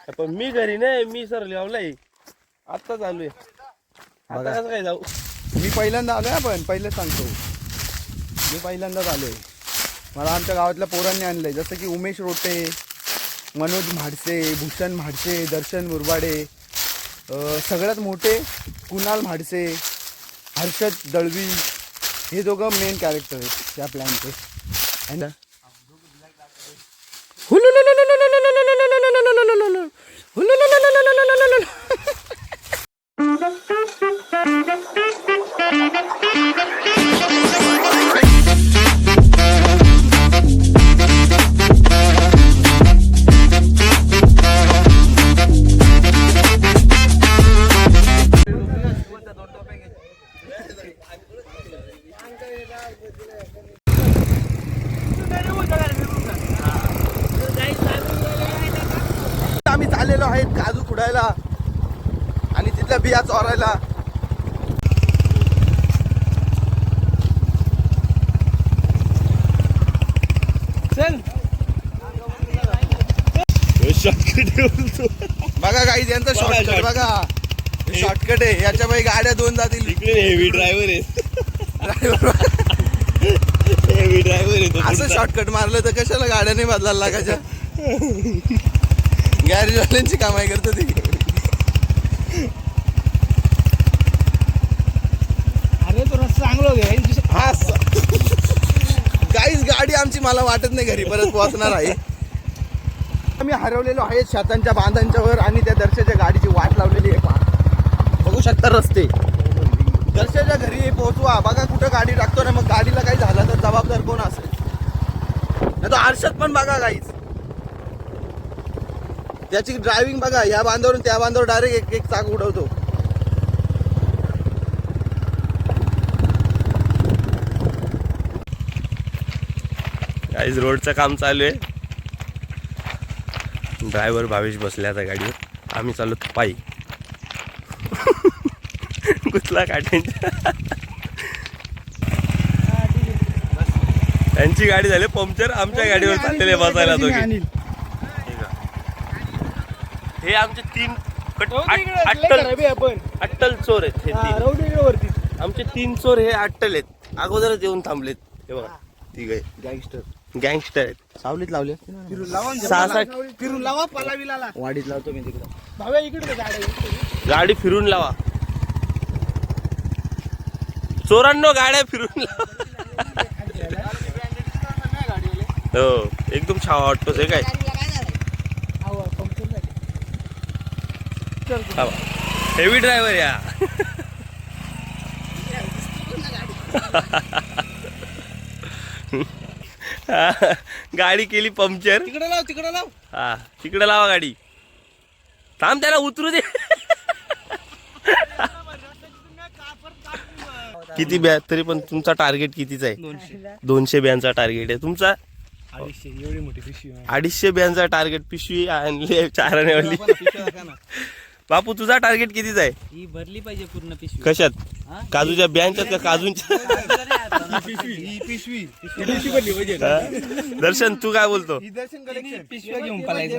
पण मी घरी नाही, मी सर लावलाय आता चालू आहे. आता कसं काय जाऊ? मी पहिल्यांदा आलोय, पण पहिलेच सांगतो मी पहिल्यांदाच आलोय. मला आमच्या गावातल्या पोरांनी आणलंय, जसं की उमेश रोटे, मनोज म्हाडसे, भूषण म्हाडसे, दर्शन मुरबाडे, सगळ्यात मोठे कुणाल म्हाडसे, हर्षद दळवी, हे दोघं मेन कॅरेक्टर आहेत त्या प्लॅनचे. आहे ना? आम्ही चाललेलो आहेत काजू खुडायला आणि तिथल्या बिया चोरायला. चल बघा काही यांचा शॉर्टकट बघा, शॉर्टकट आहे. याच्या बाई गाड्या दोन जातील. इकडे हेवी ड्रायव्हर हेवी ड्रायव्हर आहे तो. असं शॉर्टकट मारलं तर कशाला गाड्या नाही बदलायला लागायच्या. गॅरेजवाल्यांची कामाई करतो ती. अरे तो रस्ता चांगला घे. हा काहीच गाडी आमची मला वाटत नाही घरी परत पोहोचणार आहे. आम्ही हरवलेलो आहे शेतांच्या बांधांच्या वर आणि त्या दर्शाच्या गाडीची वाट लावलेली आहे. बघू शकता रस्ते. दर्शाच्या घरी पोहोचवा. बघा कुठं गाडी टाकतो ना, मग गाडीला काही झालं तर जबाबदार कोण असेल? नाही तो आरशात पण बघा काहीच. त्याची ड्रायव्हिंग बघा, या बांधावरून त्या बांधावर डायरेक्ट एक एक चाक उडवतो. गाईज रोडचं काम चालू आहे. ड्रायव्हर भावेश बसले आता गाडीवर. आम्ही चालू पायी. कुठला काट्यांच्या त्यांची गाडी झाली पंक्चर, आमच्या गाडीवर चाललेले बसायला दोघे. हे आमचे 3 अट्टल चोर आहेत. हे 3 आमचे 3 चोर हे अट्टल आहेत. अगोदरच येऊन थांबलेत. हे बघा तिघे गँगस्टर आहेत. सावलीत लावले फिरून लावा पलावीला. वाडीत लावतो मी तिकडे. भाव्या इकडे गाडी फिरून लावा. चोरांनो गाड्या फिरून लावा. हो एकदम छावा वाटतोच हे काय. हेवी ड्रायव्हर या. गाडी केली पंक्चर. तिकडे लाव. हा तिकडे लावा गाडी. थांब त्याला उतरू दे. किती ब्या तरी पण तुमचा टार्गेट कितीचा आहे? 200 ब्यांचा टार्गेट आहे तुमचा. 250 एवढी मोठी पिशवी. 250 ब्यांचा टार्गेट. पिशवी आणली 4 आण्यावाली. बापू तुझा टार्गेट कितीचा आहे? ही भरली पाहिजे पूर्ण पिशवी. कशात? काजूच्या ब्यांच्यात का काजूंच्या? पिशवी दर्शन तू काय बोलतो? पिशव्या घेऊन पलायचं.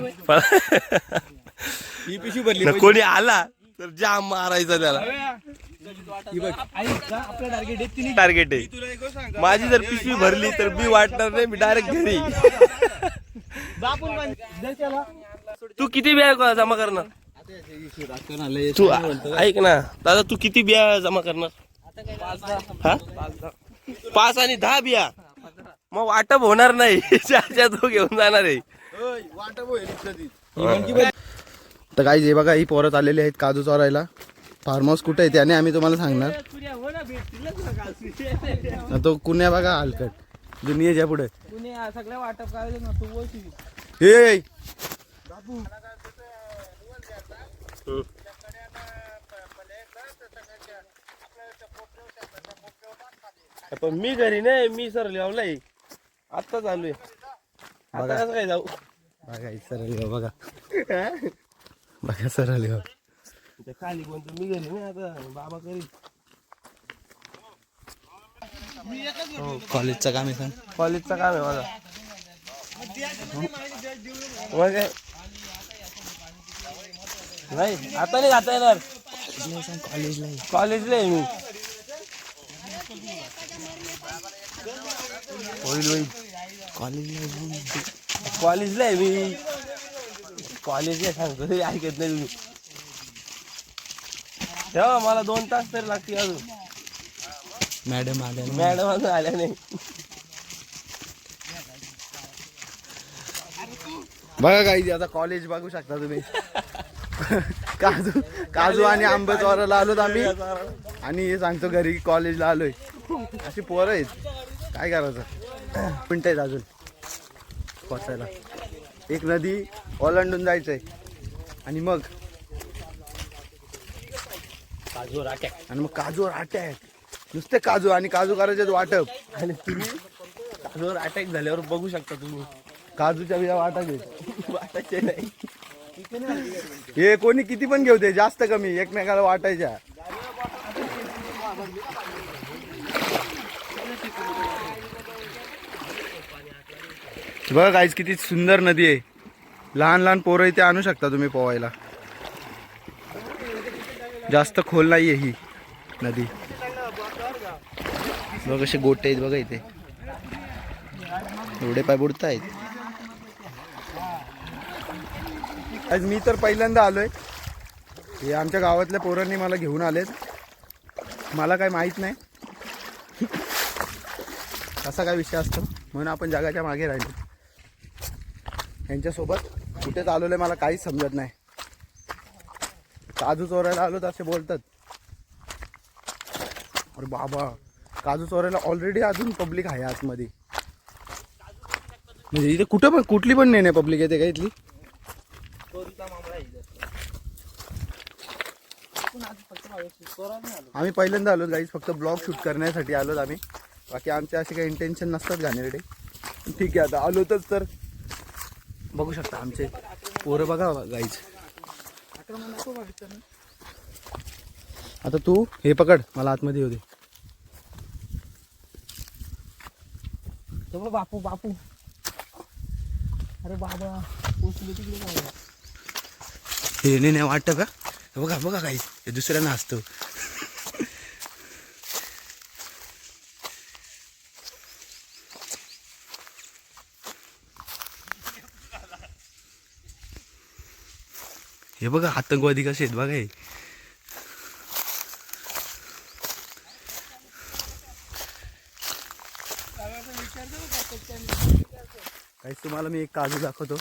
ही पिशवी भरली. कोणी आला तर जाम मारायचा त्याला. आपलं टार्गेट आहे. माझी जर पिशवी भरली तर मी वाटणार नाही, मी डायरेक्ट घरी. तू किती बिया जमा करणार? तू ऐक ना दादा, तू किती बिया जमा करणार? 5 आणि 10 बिया. मग वाटप होणार नाही. तो घेऊन जाणार आहे. तर काही जे बघा ही पोरत आलेली आहेत काजू चोरायला. फार्म हाऊस कुठे आहे त्याने आम्ही तुम्हाला सांगणार. तो कुण्या बघा हलकट दुनियेच्या पुढे. सगळं वाटप करायचं ना तू बोल. हे पण मी घरी नाही, मी सर लावलाय आता चालू आहे. आता कसं काय जाऊ? बघा सरळ बघा. बघा सरळ खाली कोणतं मी घरी नाही आता. बाबा करी कॉलेजचं काम आहे. कॉलेजचं काम आहे माझा. मग नाही आता नाही जाता येणार. कॉलेजला आहे मी. होईल कॉलेजला आहे मी. कॉलेजला सांगतो तरी ऐकत नाही तुम्ही. तेव्हा मला 2 तास तरी लागतील अजून. मॅडम अजून आल्या नाही. बघा काही आता कॉलेज बघू शकता तुम्ही. काजू आणि आंबे चोरायला आलोत आम्ही. आणि हे सांगतो घरी कॉलेजला आलोय. अशी पोरं आहेत, काय करायचं. मिनिट आहेत अजून पोचायला. एक नदी ओलांडून जायचंय आणि मग काजूवर अटॅक. आणि मग काजूवर अटॅक. नुसते काजू आणि काजू करायचे वाटप. आणि तुम्ही काजूवर अटॅक झाल्यावर बघू शकता तुम्ही. काजूच्या बिया वाटायचे. वाटायचे नाही. हे कोणी किती पण घेऊ दे, जास्त कमी एकमेकाला वाटायच्या. बघा गाईज किती सुंदर नदी आहे. लहान लहान पोरं इथे आणू शकता तुम्ही पोवायला. जास्त खोल नाही आहे ही नदी. बघ कसे गोटे आहेत बघा इथे. एवढे पाय बुडतायत. आज मी तर पहिल्यांदा आलोय. हे आमच्या गावातल्या पोरांनी मला घेऊन आलेत. मला काय माहित नाही असा काय विषय असतो, म्हणून आपण जगाच्या मागे राहिलो. यांच्यासोबत कुठे चालवलंय मला काहीच समजत नाही. काजू चोरायला आलो असे बोलतात. अरे बाबा, काजू चोरायला ऑलरेडी अजून पब्लिक आहे आतमध्ये. म्हणजे इथे कुठं पण कुठली पण नाही पब्लिक येते का इथली. आम्ही पहिल्यांदा आलो गाईज. फक्त ब्लॉग शूट करण्यासाठी आलो आम्ही. बाकी आमचे असे काही इंटेन्शन नसतात घाणेरडे. ठीक आहे, आता आलो तर बघू शकता आमचे पोरं बघा गाईज. आता तू हे पकड, मला आतमध्ये येऊ दे. बापू अरे बाबा हे नाही वाटतं का. बघा बघा गाईज, हे दुसऱ्यांना हसतो. हे बघा आतंकवादी कसे आहेत बघा. हे काहीच तुम्हाला मी एक काजू दाखवतो.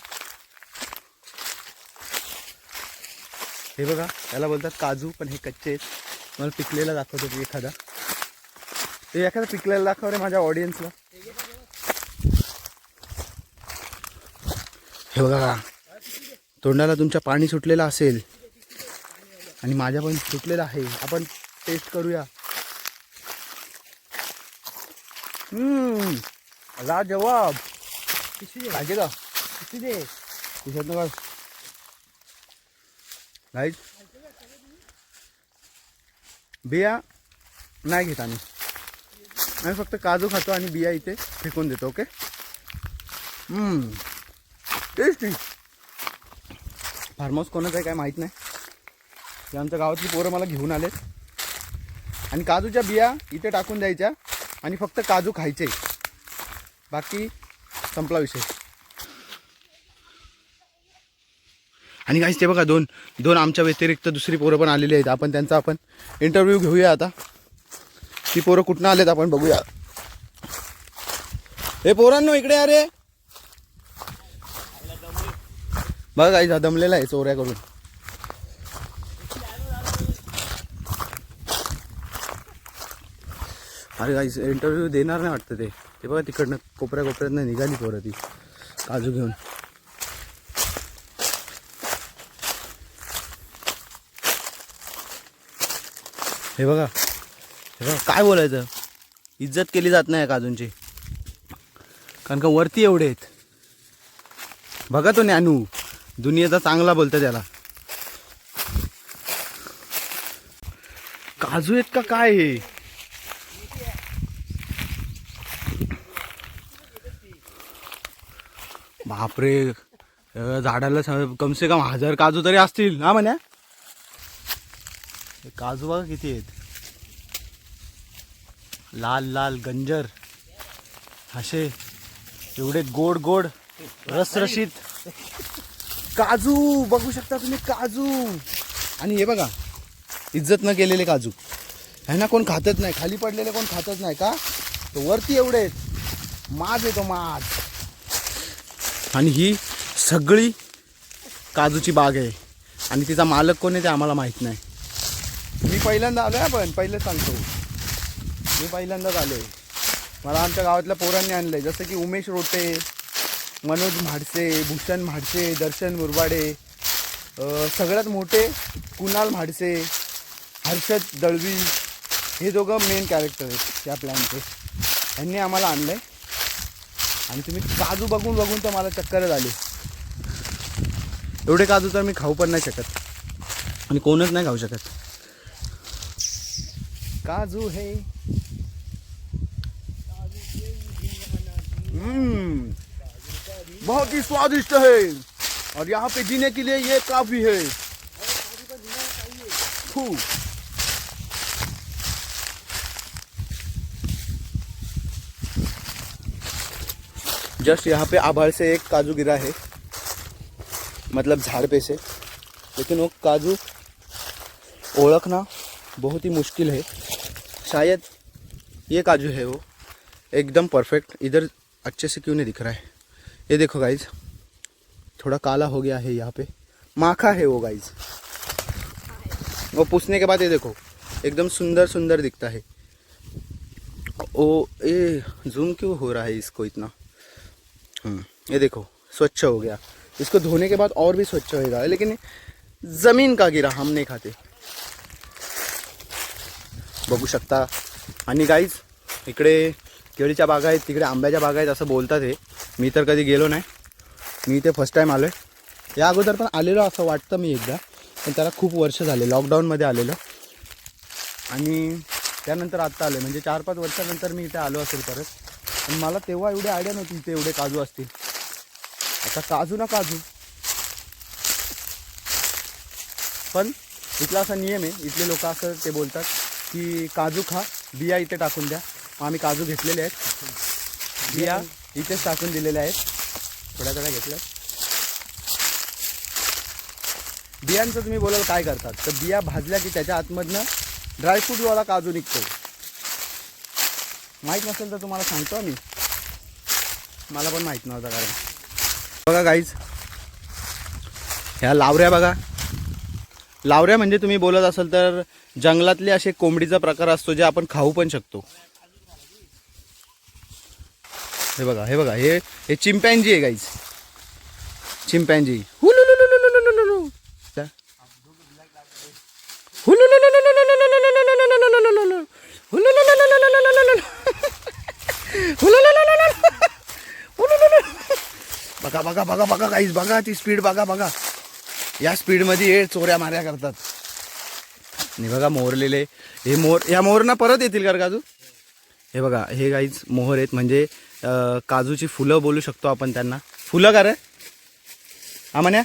हे बघा, त्याला बोलतात काजू, पण हे कच्चे आहेत. मला पिकलेला दाखवतो की एखादा. ते एखादा पिकलेला दाखव रे माझ्या ऑडियन्सला. हे बघा, तोंडाला तुमच्या पाणी सुटलेलं असेल आणि माझ्या पण सुटलेलं आहे. आपण टेस्ट करूया. लाजवाब. पाहिजे का गाईज. बिया नाही घेत आम्ही फक्त काजू खातो आणि बिया इथे फेकून देतो. ओके. टेस्टी. फार्म हाऊस कोणाचं आहे काय माहीत नाही. हे आमच्या गावातली पोरं मला घेऊन आलेत. आणि काजूच्या बिया इथे टाकून द्यायच्या आणि फक्त काजू खायचे. बाकी संपला विषय. आणि काहीच ते बघा, दोन आमच्या व्यतिरिक्त दुसरी पोरं पण आलेली आहेत. आपण त्यांचा इंटरव्ह्यू घेऊया आता. ती पोरं कुठनं आलेत आपण बघूया. हे पोरांनो इकडे अरे बघा, काही दमलेला आहे चोऱ्याकडून. अरे काही इंटरव्ह्यू देणार नाही वाटतं ते. ते बघा तिकडनं कोपऱ्यातनं निघाली पोरं ती काजू घेऊन. हे बघा काय बोलायचं. इज्जत केली जात नाही काजूंची, कारण का वरती एवढे आहेत. बघा तो ज्ञानू दुनियेचा चांगला बोलतो त्याला. काजू आहेत का काय हे. बापरे, झाडाला कमसे कम 1000 काजू तरी असतील ना म्हण्या. हे काजू बघा किती आहेत, लाल लाल गंजर असे, एवढे गोड गोड रसरशीत काजू बघू शकता तुम्ही. काजू आणि हे बघा इज्जत न केलेले काजू, ह्यांना कोण खातच नाही, खाली पडलेले कोण खातच नाही का, तो वरती एवढे आहेत. माज येतो माज. आणि ही सगळी काजूची बाग आहे आणि तिचा मालक कोण आहे ते आम्हाला माहीत नाही. मी पहिल्यांदा आलो आहे, पण पहिलेच सांगतो मी पहिल्यांदाच आलो आहे. मला आमच्या गावातल्या पोरांनी आणलं आहे, जसं की उमेश रोटे, मनोज म्हाडसे, भूषण म्हाडसे, दर्शन मुरबाडे, सगळ्यात मोठे कुणाल म्हाडसे, हर्षद दळवी, हे दोघं मेन कॅरेक्टर आहेत त्या प्लॅनचे. यांनी आम्हाला आणलं आहे आणि तुम्ही काजू बघून बघून तर मला चक्करच आली. एवढे काजू तर मी खाऊ पण नाही शकत आणि कोणच नाही खाऊ शकत. काजू है बहुत ही स्वादिष्ट है और यहाँ पे जीने के लिए ये काफी है. फू. जस्ट यहाँ पे आभार से एक काजू गिरा है, मतलब झाड़ पे से, लेकिन वो काजू ओळखना बहुत ही मुश्किल है. शायद ये काजू है वो एकदम परफेक्ट. इधर अच्छे से क्यों नहीं दिख रहा है, ये देखो गाइज, थोड़ा काला हो गया है यहाँ पे, माखा है वो गाइज. वो पूछने के बाद ये देखो एकदम सुंदर सुंदर दिखता है. ओ ये जूम क्यों हो रहा है इसको इतना. ये देखो स्वच्छ हो गया. इसको धोने के बाद और भी स्वच्छ होएगा, लेकिन ज़मीन का गिरा, हम नहीं खाते. बघू शकता. आणि गाईज इकडे केळीच्या बागा आहेत, तिकडे आंब्याच्या बागा आहेत असं बोलतात. हे मी तर कधी गेलो नाही, मी इथे फर्स्ट टाईम आलो आहे. या अगोदर पण आलेलो असं वाटतं मी एकदा, पण त्याला खूप वर्ष झाले, लॉकडाऊनमध्ये आलेलो आणि त्यानंतर आत्ता आलो, म्हणजे 4-5 वर्षानंतर मी इथे आलो असेल परत. आणि मला तेव्हा एवढी आयडिया नव्हती इथे एवढे काजू असतील. आता काजू ना काजू. पण इथला असा नियम आहे, इथले लोक असं ते बोलतात की काजू खा, बिया इथे टाकून द्या. आम्ही काजू घेतलेले आहेत, बिया इथेच टाकून दिलेल्या आहेत, थोड्या थोड्या घेतल्या. बियांचं तुम्ही बोलाल काय करतात, तर बिया भाजल्या की त्याच्या आतमधनं ड्रायफ्रूटवाला काजू निघतो. माहीत नसेल तर तुम्हाला सांगतो मी, मला पण माहीत नव्हतं. कारण बघा गाईज, ह्या लावऱ्या बघा. लावऱ्या म्हणजे तुम्ही बोलत असाल तर जंगलातले असे कोंबडीचा प्रकार असतो, जे आपण खाऊ पण शकतो. हे बघा, हे बघा, हे चिंपॅन्जी आहे गाईज, चिंपॅन्जी. बघा बघा बघा बघा गाईज, बघा ती स्पीड बघा बघा. या स्पीडमध्ये हे चोऱ्या माऱ्या करतात. आणि बघा मोरलेले, हे मोर, या मोरना परत येतील का काजू. हे बघा, हे गाईज मोहर आहेत, म्हणजे काजूची फुलं बोलू शकतो आपण त्यांना. फुलं का रे आमान्या,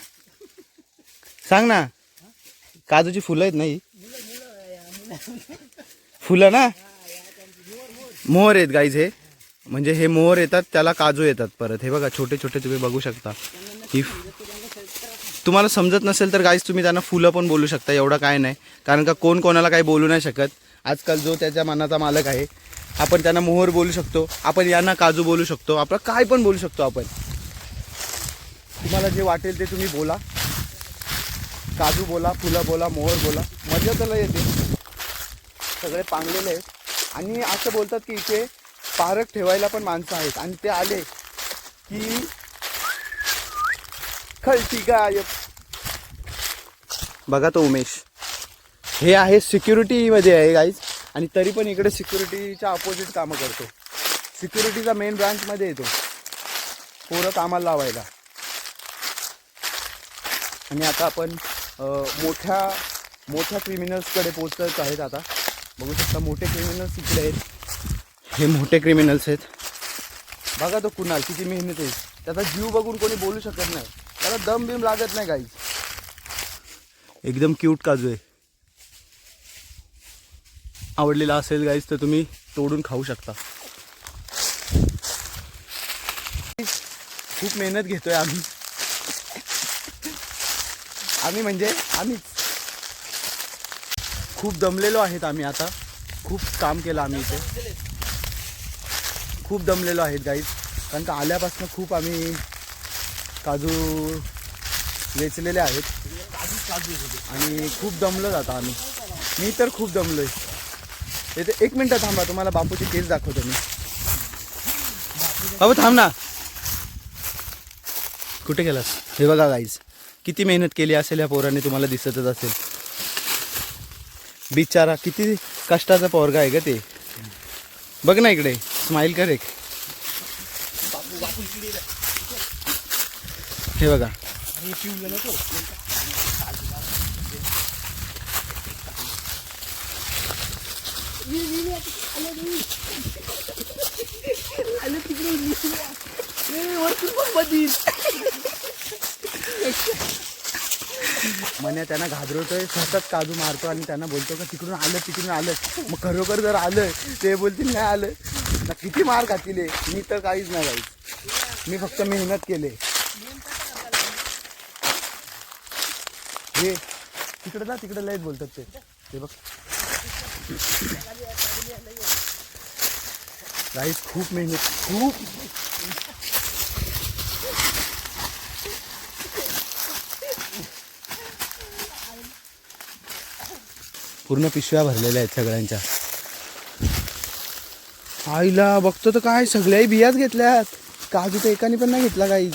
सांग ना. काजूची फुलं आहेत नाही, फुलं ना, मोहर आहेत गाईज. हे म्हणजे हे मोहर येतात, त्याला काजू येतात परत. हे बघा छोटे छोटे तुम्ही बघू शकता. ही तुम्हाला समजत नसेल तर गाईज तुम्ही त्यांना फुलं पण बोलू शकता, एवढं काय नाही. कारण का कोण कोणाला काही बोलू नाही शकत. आजकाल जो त्याच्या मनाचा मालक आहे, आपण त्यांना मोहर बोलू शकतो, आपण यांना काजू बोलू शकतो, आपलं काय पण बोलू शकतो आपण. तुम्हाला जे वाटेल ते तुम्ही बोला, काजू बोला, फुलं बोला, मोहर बोला, मजा त्याला येते. सगळे पांगलेले आहेत. आणि असं बोलतात की इथे पारख ठेवायला पण माणसं आहेत, आणि ते आले की खलती गायब. बघा तो उमेश, हे आहे सिक्युरिटीमध्ये आहे गाईज, आणि तरी पण इकडे सिक्युरिटीच्या अपोजिट कामं करतो. सिक्युरिटीचा मेन ब्रांचमध्ये येतो पोरं कामाला लावायला. आणि आता आपण मोठ्या मोठ्या क्रिमिनल्सकडे पोहोचत आहेत. आता बघू शकता मोठे क्रिमिनल्स इकडे आहेत, हे मोठे क्रिमिनल्स आहेत. बघा तो कुणाल किती मेहनत आहे, त्याचा जीव बघून कोणी बोलू शकत नाही, त्याला दम बिम लागत नाही गाईज. एकदम क्यूट काजू आहे. आवडलेला असेल गाईज तर तुम्ही तोडून खाऊ शकता. खूप मेहनत घेतोय आम्ही म्हणजे आम्हीच खूप दमलेलो आहेत आम्ही. आता खूप काम केलं आम्ही इथे, खूप दमलेलो आहेत गाईज. कारण का आल्यापासून खूप आम्ही काजू वेचलेले आहेत आणि खूप दमलो जातो आम्ही. मी तर खूप दमलोय. इथे 1 मिनिट थांबा, तुम्हाला बापूची केस दाखवतो मी. बाबू थांब ना, कुठे गेलास? हे बघा गाईज, किती मेहनत केली असेल या पोराने, तुम्हाला दिसतच असेल. बिचारा किती कष्टाचा पोरगा आहे का ते. बघ ना इकडे, स्माइल कर एक. हे बघा, मन्या त्यांना घाबरवतोय, सतत काजू मारतो आणि त्यांना बोलतो का तिकडून आलं. मग खरोखर जर आलं ते बोलतील नाही आलं ना, किती मार खातील. मी तर काहीच नाही गाईज, मी फक्त मेहनत केले. हे तिकडे लयच बोलतात ते बघ गाईज, खूप मेहनत, खूप. पूर्ण पिशव्या भरलेल्या आहेत सगळ्यांच्या. आईला बघतो तर काय सगळ्याही बियाच घेतल्यात, काजू तर एकाने पण नाही घेतला काही.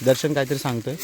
दर्शन काहीतरी सांगतोय.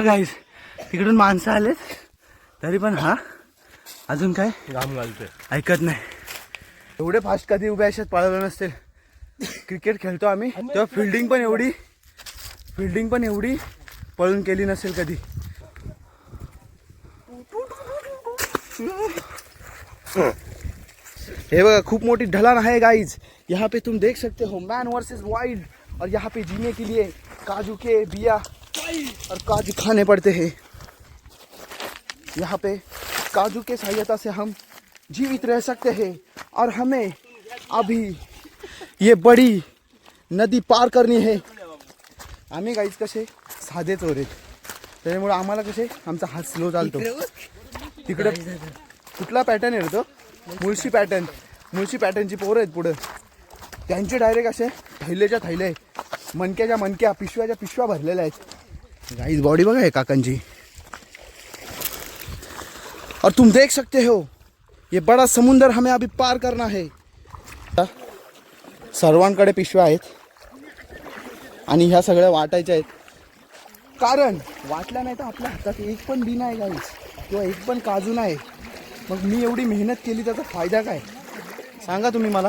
गाईस, तिकडून माणसं आलेत तरी पण हा अजून काय घाम घालतोय, ऐकत नाही. एवढे फास्ट कधी उभ्या आयुष्यात पळवलं नसतील. क्रिकेट खेळतो आम्ही तेव्हा फिल्डिंग पण एवढी पळून केली नसेल कधी. हे बघा, खूप मोठी ढलान है गाइज. यहाँ पे तुम देख सकते हो मैन वर्सेस वाइल्ड. और यहाँ पे जीने के लिए काजू के बिया और काजू खाने पड़ते हैं. यहाँ पे काजू के सहायता से हम जीवित रह सकते हैं. और हमें अभी ये बड़ी नदी पार करनी है. आम्ही गाईज कसे साधे चोर आहेत, त्याच्यामुळे आम्हाला कसे आमचा हात स्लो चालतो. तिकडे कुठला पॅटर्न आहे तो? मुळशी पॅटर्नची पोरं आहेत पुढं. त्यांचे डायरेक्ट असे थैल्याच्या थैले, मणक्याच्या मणक्या, पिशव्याच्या पिशव्या भरलेल्या आहेत. गाईज बॉडी बघा है काकांची. और तुम देख सकते हो ये बड़ा समुंदर हमें अभी पार करना है. सर्वांकडे पिशव्या आहेत आणि ह्या सगळ्या वाटायच्या आहेत. कारण वाटल्या नाही तर आपल्या हातात एक पण बी नाही गाईज, किंवा एक पण काजू नाही. मग मी एवढी मेहनत केली त्याचा फायदा काय सांगा तुम्ही मला.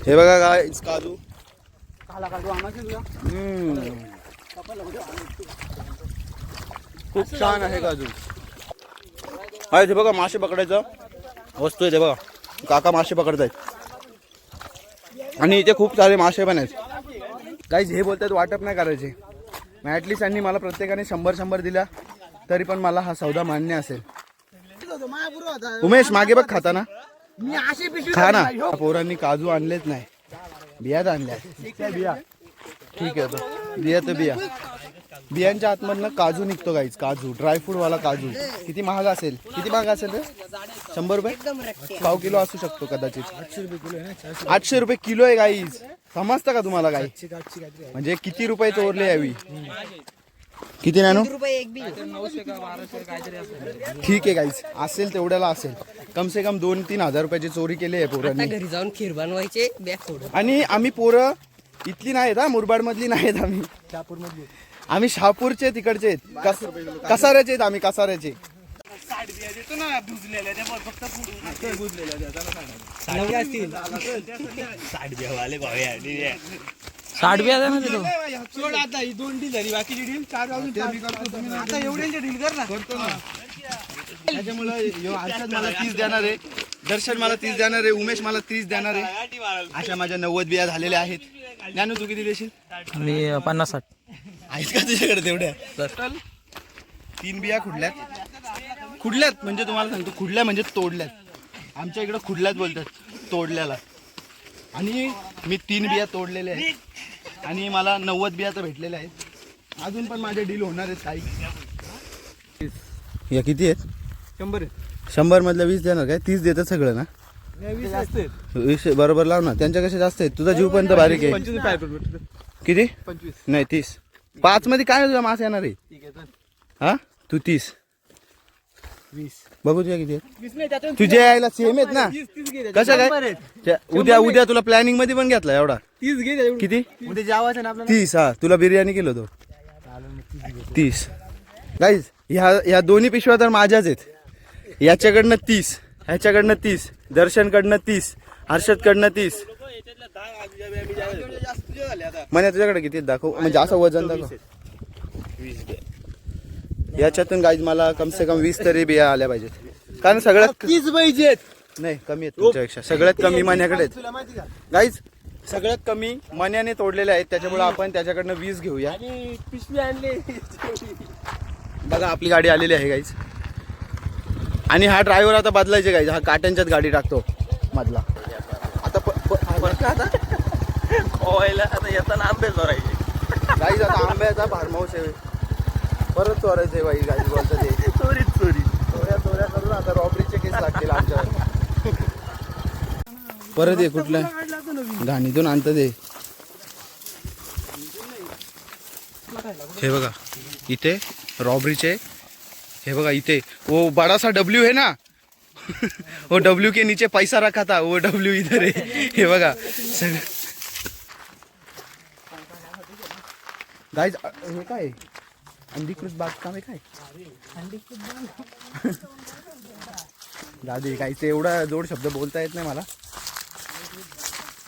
हे बघा गाईज काजू. खूप छान आहे काजू. आहे ते बघा, मासे पकडायचं वस्तू आहे ते बघा. काका मासे पकडत आहेत आणि इथे खूप सारे मासे पण आहेत. गाईज हे बोलतात वाटप नाही करायचे. मग ॲटलिस्ट त्यांनी मला प्रत्येकाने 100 दिला तरी पण मला हा सौदा मान्य असेल. उमेश मागे बघ खाताना खा ना. पोरांनी काजू आणलेच नाही, बियाच आणल्या. बिया ठीक आहे, बिया तर बियांच्या आतमधनं काजू निघतो गाईज. काजू ड्रायफ्रूट वाला काजू. किती महाग असेल रे? 100 रुपये पाव किलो असू शकतो कदाचित. 800 रुपये किलो आहे गाईज. समजतं का तुम्हाला काय म्हणजे किती रुपये चोरले यावी किती नानू ठीक आहे गाईस असेल तेवढ्याला असेल कम से कम 2-3 हजार रुपयाची चोरी केली आहे पोरांनी घरी जाऊन खीर बनवायचे बॅग सोडून आणि आम्ही पोरं इथली नाहीत हा मुरबाड मधली नाहीत आम्ही शहापूरचे तिकडचे आहेत कसाऱ्याचे आहेत आम्ही कसाऱ्याचे साठ बी आता ना तिथं. त्याच्यामुळे अर्षद मला 30 देणार आहे दर्शन मला 30 देणार आहे उमेश मला 30 देणार आहे अशा माझ्या 90 बिया झालेल्या आहेत ज्ञानू तू किती देशील मी 50-60 आहेत का तुझ्याकडे तेवढ्या 3 बिया खुडल्यात म्हणजे तुम्हाला सांगतो खुडल्या म्हणजे तोडल्यात आमच्या इकडे खुडल्यात बोलतात तोडल्याला आणि मी 3 बिया तोडलेल्या आहेत आणि मला 90 बिया तर भेटलेल्या आहेत अजून पण माझे डील होणार आहेत काही या किती आहेत 100 मधल्या 20 देणार काय 30 देतात सगळं ना 20 बरोबर लाव ना त्यांच्या कशा जास्त आहेत तुझा जीव पण तर बारीक आहे किती 25 नाही 30 5 मध्ये काय तुझा मास येणार आहे हा तू 30 20 बघू तुझ्या किती आहेत तुझ्या यायला सेम आहेत ना कसं काय उद्या तुला प्लॅनिंग मध्ये पण घेतला एवढा 30 घे किती उद्या जेवायचं ना आपल्याला 30 हा तुला बिर्याणी केलो तो 30 गाईज ह्या दोन्ही पिशव्या तर माझ्याच आहेत याच्याकडनं 30 ह्याच्याकडनं 30 दर्शनकडनं 30 हर्षदकडनं 30 म्हणे तुझ्याकडे किती दाखव म्हणजे असं वजन दाखव याच्यातून गाईज मला कम से कम 20 तरी बिया आल्या पाहिजेत कारण सगळ्यात 30 पाहिजेत नाही कमी आहेत तुमच्यापेक्षा सगळ्यात कमी मण्याकडे आहेत गाईज सगळ्यात कमी मण्याने तोडलेले आहेत त्याच्यामुळे आपण त्याच्याकडनं 20 घेऊया पिशवी आणली बघा आपली गाडी आलेली आहे गाईज आणि हा ड्रायव्हर आता बदलायचे गाईज हा काट्यांच्याच गाडी टाकतो मधला आता खोवायला आता येताना आंबे चोरायचे गाईज आता आंब्याचा भारमाऊस आहे परत चोरायचे बाई गाईज बोलतात ते चोऱ्या करून आता रॉबरीचे केस लागतील आमच्यावर परत ये कुठल्या घाणीतून आणतं ते हे बघा इथे रॉबरीचे हे बघा इथे वो बड़ा सा डब्ल्यू है ना वो डब्ल्यू के नीचे पैसा रखा था वो डब्ल्यू इधर है हे बघा सगळं गाईज हे काय अंधीकृत बागकाम आहे काय दादी काही ते एवढा जोड शब्द बोलता येत नाही मला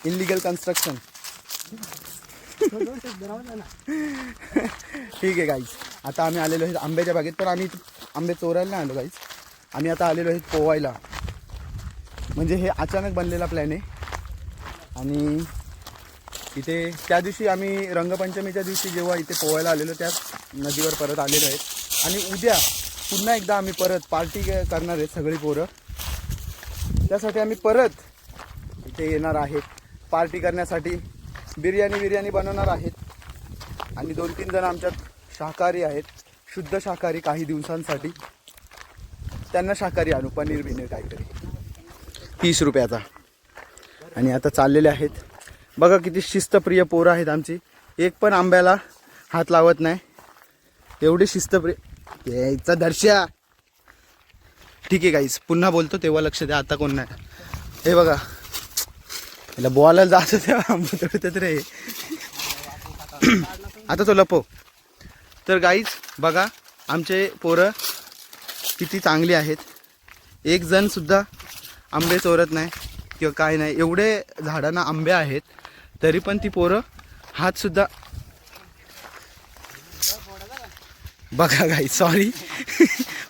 इनलिगल कन्स्ट्रक्शन ठीक आहे गाईज आता आम्ही आलेलो आहेत आंब्याच्या बागेत पण आम्ही आंबे चोरायला नाही आलो गाईज आम्ही आता आलेलो आहेत पोवायला म्हणजे हे अचानक बनलेला प्लॅन आहे आणि इथे त्या दिवशी आम्ही रंगपंचमीच्या दिवशी जेव्हा इथे पोवायला आलेलो त्याच नदीवर परत आलेलो आहेत आणि उद्या पुन्हा एकदा आम्ही परत पार्टी करणार आहेत सगळी पोरं त्यासाठी आम्ही परत इथे येणार आहेत पार्टी करण्यासाठी बिर्याणी बनवणार आहेत आणि 2-3 जण आमच्यात शाकाहारी आहेत शुद्ध शाकाहारी काही दिवसांसाठी त्यांना शाकाहारी आणू पनीर बिनीर काहीतरी 30 रुपयाचा आणि आता चाललेले आहेत बघा किती शिस्तप्रिय पोरं आहेत आमची एक पण आंब्याला हात लावत नाही एवढी शिस्तप्रिय यायचा दर्शा ठीक आहे गाईस पुन्हा बोलतो तेव्हा लक्ष द्या आता कोण नाही हे बघा याला बोलायला जायचं तेव्हा आंबा तोडतात रे आता तो लपो तर गाईज बघा आमचे पोरं किती चांगली आहेत एक जण सुद्धा आंबे चोरत नाही किंवा काय नाही एवढे झाडांना आंबे आहेत तरी पण ती पोरं हात सुद्धा बघा गाईज सॉरी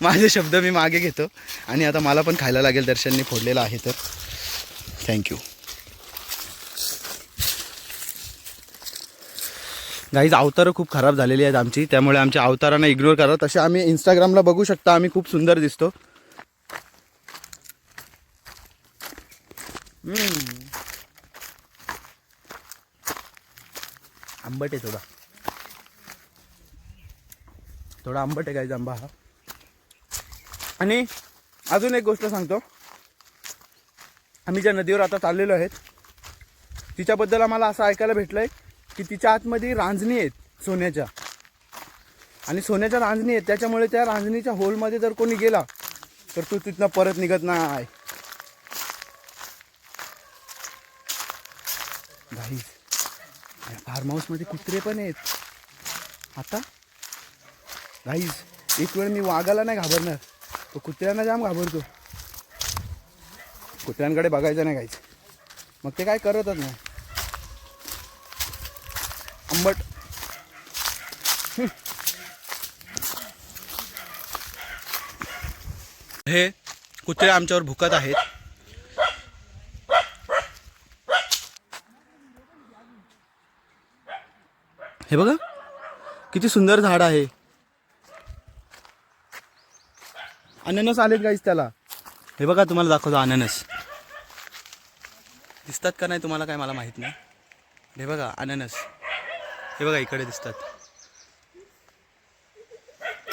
माझे शब्द मी मागे घेतो आणि आता मला पण खायला लागेल दर्शनने फोडलेलं आहे तर थँक्यू गाईज अवतारं खूप खराब झालेली आहेत आमची त्यामुळे आमच्या अवतारांना इग्नोर करा तसे आम्ही इंस्टाग्रामला बघू शकता आम्ही खूप सुंदर दिसतो आंबट आहे थोडा आंबट आहे गाईज आंबा हा आणि अजून एक गोष्ट सांगतो आम्ही ज्या नदीवर आता चाललेलो आहेत तिच्याबद्दल आम्हाला असं ऐकायला भेटलंय की तिच्या आतमध्ये रांजणी आहेत सोन्याच्या, आणि सोन्याच्या रांजणी आहेत, त्याच्यामुळे त्या रांजणीच्या होलमध्ये जर कोणी गेला तर तो तिथनं परत निघत नाही. गाईज फार्म हाऊसमध्ये कुत्रे पण आहेत. आता गाईज एक वेळ मी वाघाला नाही घाबरणार, तो कुत्र्यांना जाम घाबरतो. कुत्र्यांकडे बघायचं नाही गाईज, मग ते काय करतच नाही. आंबट हे कुत्रे आमच्यावर भुकत आहेत. हे बघा किती सुंदर झाड आहे. अननस आलेत गाईस त्याला. हे बघा तुम्हाला दाखवतो अननस. दिसतात का नाही तुम्हाला काय मला माहित नाही. हे बघा अननस, हे बघा इकडे दिसतात.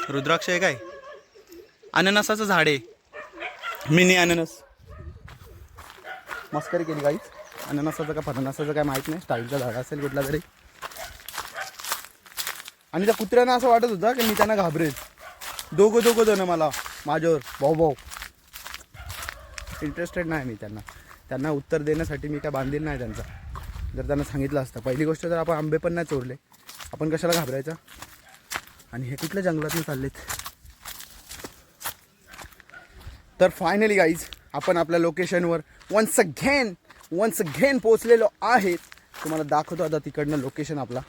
रुद्राक्ष आहे काय, अननसाचं झाड आहे, मिनी अननस. मस्करी केली गाईस. अननसाचं का फणसाचं काय माहित नाही, स्टाईलचा झाड असेल कुठला तरी. आणि त्या कुत्र्यांना असं वाटत होतं की मी त्यांना घाबरेल. दोघं जण मला माझ्यावर भाऊ इंटरेस्टेड नाही मी त्यांना उत्तर देण्यासाठी मी काय बांधील नाही त्यांचा. जर त्यांना सांगितलं असतं, पहिली गोष्ट तर आपण आंबे पण नाही चोरले, आपण कशाला घाबरायचं. आणि हे कुठल्या जंगलातून चाललेत. तर फायनली गाईज आपण आपल्या लोकेशनवर वन्स अगेन पोचलेलो आहेत. तुम्हाला दाखवतो आता तिकडनं लोकेशन. आपला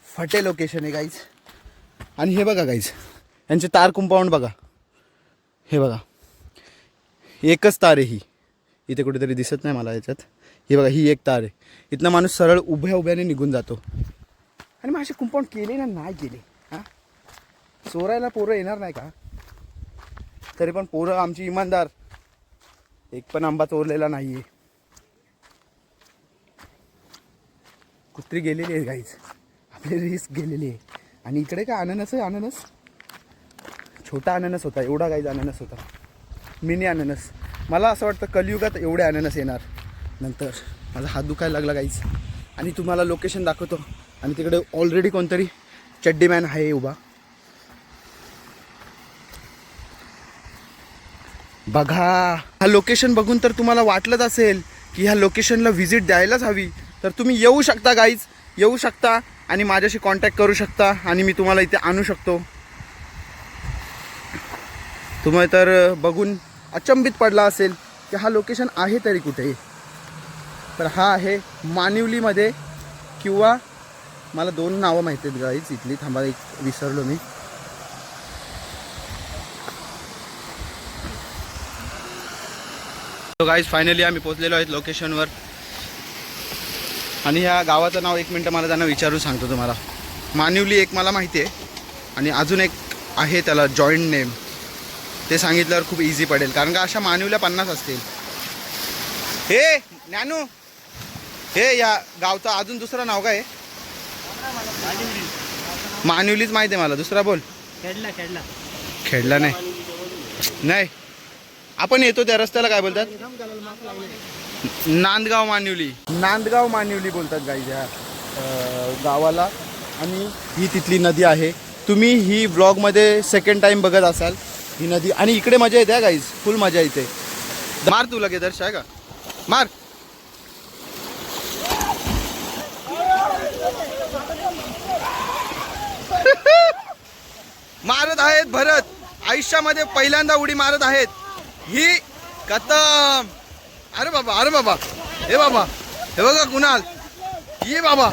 फटे लोकेशन आहे गाईज. आणि हे बघा गाईज, यांचे तार कंपाऊंड बघा. हे बघा एकच तार आहे ही, इथे कुठेतरी दिसत नाही मला याच्यात. हे बघा ही एक तार आहे. इथनं माणूस सरळ उभ्याने निघून जातो. आणि मग असे कंपाऊंड केले ना नाही केले, हां चोरायला पोरं येणार नाही का. तरी पण पोरं आमची इमानदार, एक पण आंबा चोरलेला नाही आहे. कुत्री गेलेली आहे गाईज, आपली रिस्क गेलेली आहे. आणि इकडे काय अननस आहे, अननस छोटा अननस होता, एवढा गाईज अननस होता, मिनी अननस. मला असं वाटतं कलियुगात एवढे अननस येणार. नंतर माझा हात दुखायला लागला गाईज. आणि तुम्हाला लोकेशन दाखवतो. आणि तिकडे ऑलरेडी कोणतरी चड्डीमॅन आहे उभा. बघा हा लोकेशन बघून तर तुम्हाला वाटलंच असेल की ह्या लोकेशनला व्हिजिट द्यायलाच हवी. तर तुम्ही येऊ शकता गाईज, येऊ शकता आणि माझ्याशी कॉन्टॅक्ट करू शकता आणि मी तुम्हाला इथे आणू शकतो. तुम्ही तर बघून अचंबित पडला असेल की हा लोकेशन आहे तरी कुठे. तर हा आहे मानिवलीमध्ये, किंवा मला 2 नावं माहिती आहेत गाईज इथली. थांबा एक विसरलो मी. तो गाईज फायनली आम्ही पोचलेलो आहेत लोकेशनवर. आणि ह्या गावाचं नाव 1 मिनटं मला त्यांना विचारून सांगतो तुम्हाला. मानिवली एक मला माहिती आहे, आणि अजून एक आहे त्याला जॉईंट नेम. ते सांगितल्यावर खूप इझी पडेल, कारण का अशा मानिवल्या 50 असतील. हे ज्ञानू, हे या गावचं अजून दुसरं नाव काय आहे. मानिवलीच माहिती आहे मला, दुसरा बोल. खेडला नाही. आपण येतो त्या रस्त्याला काय बोलतात, नांदगाव मानिवली बोलतात गाईज या गावाला. आणि ही तिथली नदी आहे. तुम्ही ही व्लॉगमध्ये सेकंड टाइम बघत असाल ही नदी. आणि इकडे मजा येते गाईज, फुल मजा येते. मार तू लगे दर्श आहे का, मार. मारत आहेत भरत, आयुष्यामध्ये पहिल्यांदा उडी मारत आहेत ही. खतम. अरे बाबा हे बाबा, हे बघा कुणाल, ये बाबा.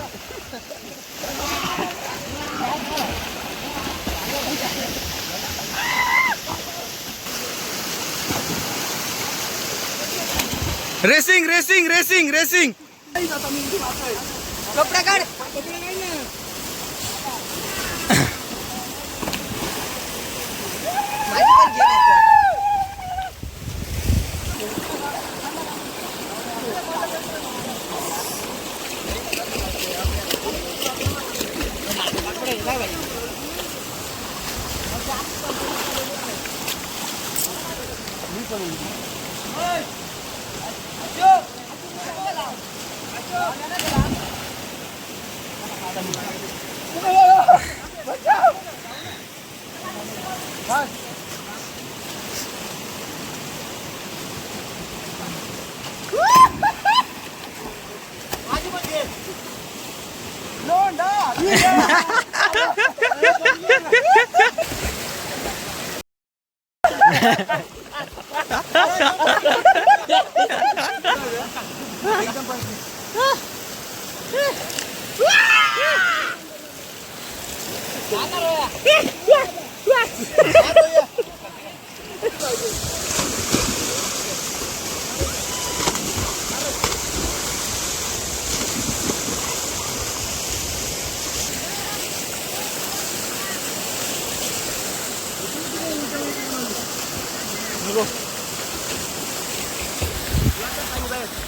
रेसिंग. कपडा काढ.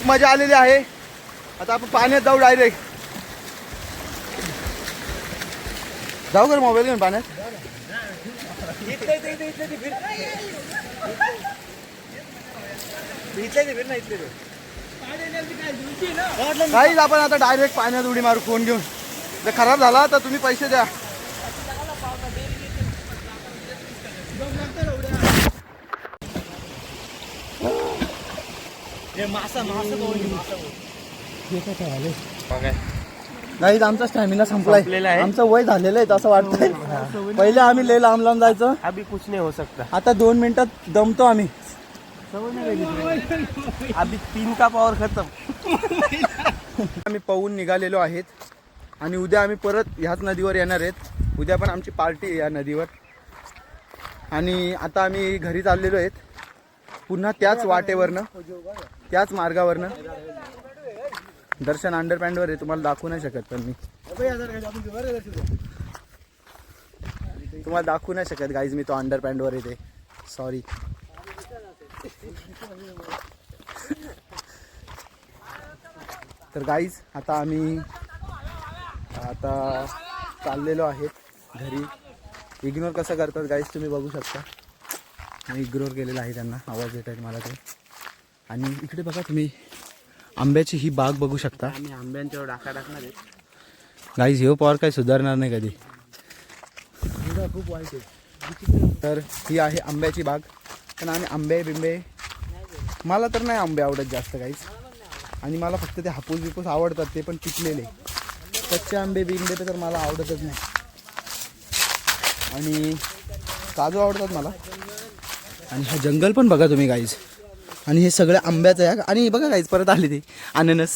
मजा आलेली आहे. आता आपण पाण्यात जाऊ डायरेक्ट. जाऊ कर मोबाईल घेऊन पाण्यात. काहीच आपण आता डायरेक्ट पाण्यात उडी मारू फोन घेऊन. जर खराब झाला तर तुम्ही पैसे द्या. नाही आमचा स्टॅमिना संपलाय. संपलेला आहे. आमचं वय झालेलं आहे असं वाटतंय. पहिले आम्ही लय लांब लांब जायचो. अभी कुछ नहीं हो सकता. आता 2 मिनिटात दमतो आम्ही. अभी 3 का पावर खत्म. आम्ही पळून निघालेलो आहेत आणि उद्या आम्ही परत ह्याच नदीवर येणार आहेत. उद्या पण आमची पार्टी आहे या नदीवर. आणि आता आम्ही घरी चाललेलो आहेत पुन्हा त्याच वाटेवरनं, त्याच मार्गावरनं. दर्शन अंडरपॅन्टवर आहे, तुम्हाला दाखवू नाही शकत. पण मी तुम्हाला दाखवू नाही शकत गाईज, मी तो अंडरपॅन्टवर येते. सॉरी. तर गाईज आता आम्ही चाललेलो आहेत घरी. इग्नोर कसं करतात गाईज तुम्ही बघू शकता. मी इग्नोर केलेला आहे, त्यांना आवाज येत आहेत मला ते. आणि इकडे बघा तुम्ही आंब्याची ही बाग बघू शकता. आम्ही आंब्यांच्यावर डाका टाकणार आहे. गाईज हे पॉवर काही सुधारणार नाही कधी. खूप वाईट आहे. तर ही आहे आंब्याची बाग. पण आम्ही आंबे बिंबे, मला तर नाही आंबे आवडत जास्त गाईज. आणि मला फक्त ते हापूस बिपूस आवडतात, ते पण पिकलेले. कच्चे आंबे बिंबे तर मला आवडतच नाही. आणि काजू आवडतात मला. आणि हा जंगल पण बघा तुम्ही गाईज. आणि हे सगळं आंब्याचं आहे. आणि बघा गाईज परत आली ती अननस.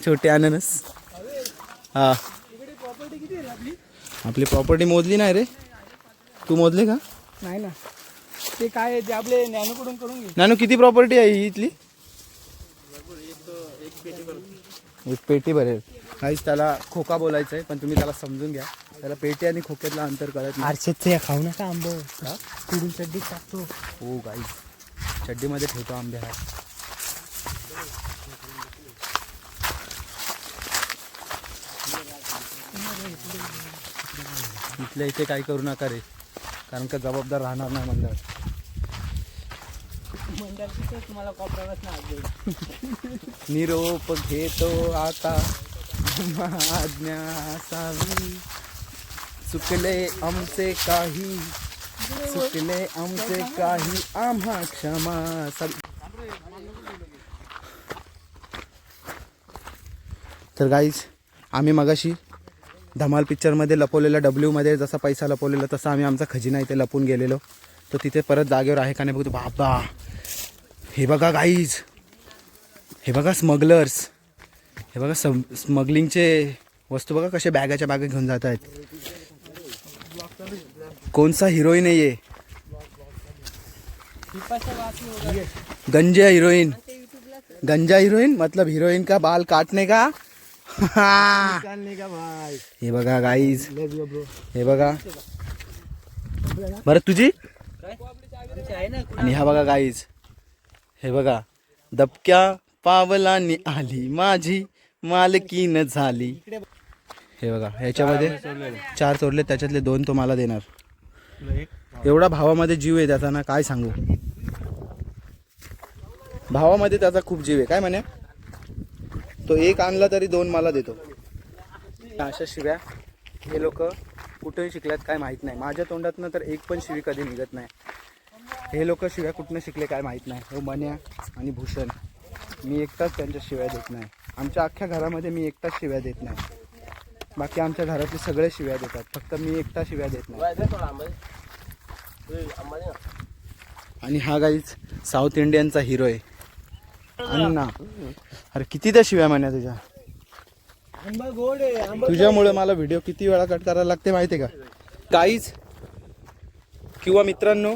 छोटे अननस. हा आपली प्रॉपर्टी मोजली नाही रे. तू मोजले का? नाही ना, ते काय ते आपले ज्ञानकडून करून घे. नानू किती प्रॉपर्टी आहे ही इथली? एक पेटी भरेल. काहीच त्याला खोका बोलायचं आहे, पण तुम्ही त्याला समजून घ्या. त्याला पेटी आणि खोक्यातलं अंतर कळत नाही. आरशेच खाऊ नका आंबो. कुडून चड्डी टाकतो. हो गाईज, चड्डीमध्ये ठेवतो आंबे हा. इथल्या इथे काही करू नका रे, कारण का जबाबदार राहणार नाही मंडळ. तुम्हाला कॉपरावरच नाही. निरोप घेतो आता आज्ञा असावी. चुकले आमचे काही, चुकले आमचे काही, आम्हा क्षमा. तर गाईज आम्ही मगाशी धमाल पिक्चरमध्ये लपवलेला डब्ल्यूमध्ये जसा पैसा लपवलेला तसा आम्ही आमचा खजिना इथे लपून गेलेलो. तो तिथे परत जागेवर आहे का नाही बघतो. बाबा हे बघा गाईज, हे बघा स्मगलर्स, हे बघा स्मगलिंगचे वस्तू बघा कसे बॅगाच्या बॅगा घेऊन जात आहेत. कोणसा हिरोईन आहे ये? गंजा हिरोईन. गंजा हिरोईन मतलब हिरोईन का बाल काटने का. हे बघा गाईज, हे बघा. बरं तुझी. आणि हा बघा गाईज, हे बघा दबक्या पावलांनी आली माझी मालकीन झाली. हे बघा ह्याच्यामध्ये 4 चोरले, त्याच्यातले 2 तो मला देणार. एवढा भावामध्ये जीव आहे त्याचा ना, काय सांगू. भावामध्ये त्याचा खूप जीव आहे. काय म्हणे तो एक आणला तरी 2 मला देतो. अशा शिव्या हे लोक कुठेही शिकल्यात काय माहीत नाही. माझ्या तोंडातनं तर एक पण शिवी कधी निघत नाही. हे लोक शिव्या कुठनं शिकले काय माहीत नाही. हो मन्या आणि भूषण, मी एकटाच त्यांच्या शिव्या देत नाही. आमच्या अख्ख्या घरामध्ये मी एकटाच शिव्या देत नाही. बाकी आमच्या घरातले सगळे शिव्या देतात, फक्त मी एकटा शिव्या देत नाही. आणि हा गाईच साऊथ इंडियनचा हिरो आहे अण्णा. अरे किती त्या शिव्या म्हण्या तुझ्या. आंबा गोड आहे, आंबा तुझ्यामुळे मला व्हिडिओ किती वेळा कट करायला लागते माहिती आहे का. गाईज किंवा मित्रांनो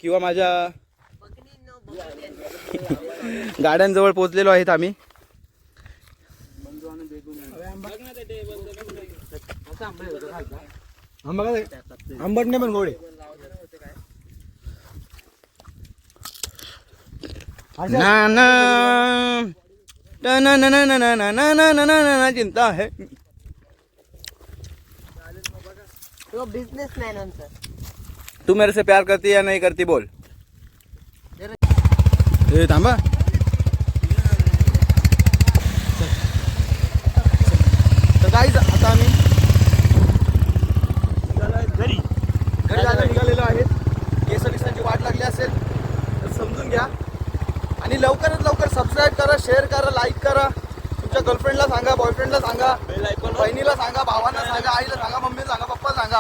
किंवा माझ्या गाड्यांजवळ पोहोचलेलो आहेत आम्ही. आंबट नाही पण गोड आहे. ना ना ना ना ना ना ना ना ना ना ना ना ना चिंता है. तो बिझनेसमॅन आमचा. तू मेरे से प्यार करती या नहीं करती बोल. ए थांबा. तर गाईज आता आम्ही घरी आता निघालेलो आहेत. केस विसाची वाट लागली असेल तर समजून घ्या. आणि लवकरात लवकर सबस्क्राईब करा, शेअर करा, लाईक करा. तुमच्या गर्लफ्रेंडला सांगा, बॉयफ्रेंडला सांगा, बहिणीला सांगा, भावांना सांगा, आईला सांगा, मम्मीला सांगा, पप्पाला सांगा.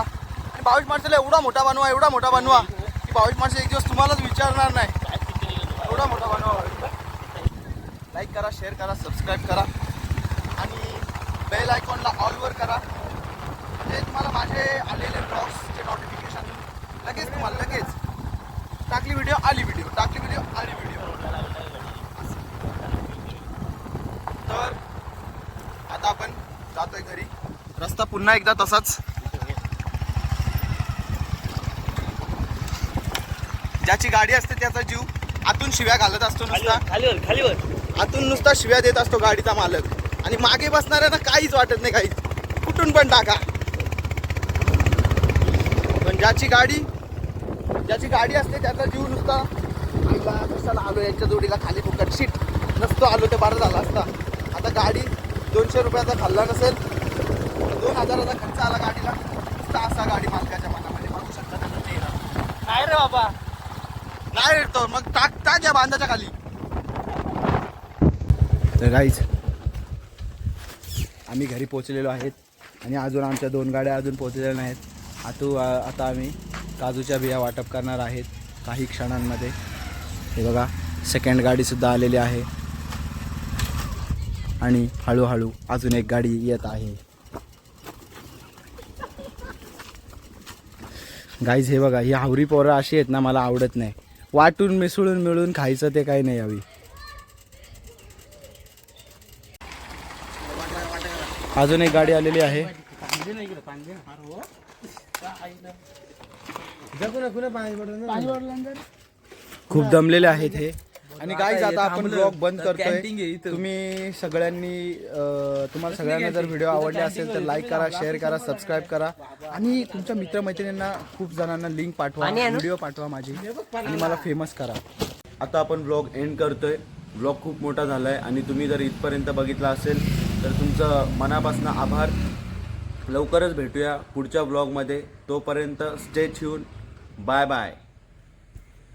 आणि भाविक माणसाला एवढा मोठा बनवा की भाविक माणसं एक दिवस तुम्हालाच विचारणार नाही. एवढा मोठा बनवा. लाईक करा, शेअर करा, सबस्क्राईब करा आणि बेल आयकॉनला ऑलवर करा. म्हणजे तुम्हाला माझे आलेले ब्लॉग्सचे नोटिफिकेशन लगेच टाकली व्हिडिओ आली व्हिडिओ. तर आता आपण जातोय घरी. रस्ता पुन्हा एकदा तसाच. ज्याची गाडी असते त्याचा जीव आतून शिव्या घालत असतो नुसता. खालीवर आतून नुसता शिव्या देत असतो गाडीचा मालक. आणि मागे बसणाऱ्यांना काहीच वाटत नाही, काही कुठून पण टाका. पण ज्याची गाडी असते त्याचा जीव नुसता आईला कशाला आलो यांच्या जोडीला खाली फुकट शीट नसतो आलो ते बरं झालं असता. आता गाडी 200 रुपयाचा खाल्ला नसेल, 2000चा खर्च आला गाडीला. नुसता असा गाडी मालकाच्या मनामध्ये बघू शकता त्याचा चेहरा. काय रे बाबा, नाही रे तो मग टाक या बांधाच्या खाली. तर गाईज आम्ही घरी पोहोचलेलो आहेत आणि अजून आमच्या 2 गाड्या अजून पोहोचलेल्या नाहीत. आता आम्ही काजूच्या बिया वाटप करणार आहेत काही क्षणांमध्ये. हे बघा सेकंड गाडीसुद्धा आलेली आहे आणि हळूहळू अजून एक गाडी येत आहे. गाईज हे बघा, ही हावरी पोरं अशी आहेत ना, मला आवडत नाही. वाटून मिसळून मिळून खायचं ते काही नाही हवी. अजून एक गाडी आलेली आहे. खूप दमलेले आहेत हे. आणि गाईज आता आपण ब्लॉग बंद करतोय. तुम्ही सगळ्यांनी तुम्हाला सगळ्यांना जर व्हिडिओ आवडले असेल तर लाईक करा, शेअर करा, सबस्क्राईब करा आणि तुमच्या मित्रमैत्रिणींना खूप जणांना लिंक पाठवा, व्हिडिओ पाठवा माझी आणि मला फेमस करा. आता आपण ब्लॉग एंड करतोय. ब्लॉग खूप मोठा झाला आहे आणि तुम्ही जर इथपर्यंत बघितला असेल तर तुमचं मनापासून आभार. लवकरच भेटूया पुढच्या ब्लॉगमध्ये. तोपर्यंत स्टे ट्यून. Bye bye.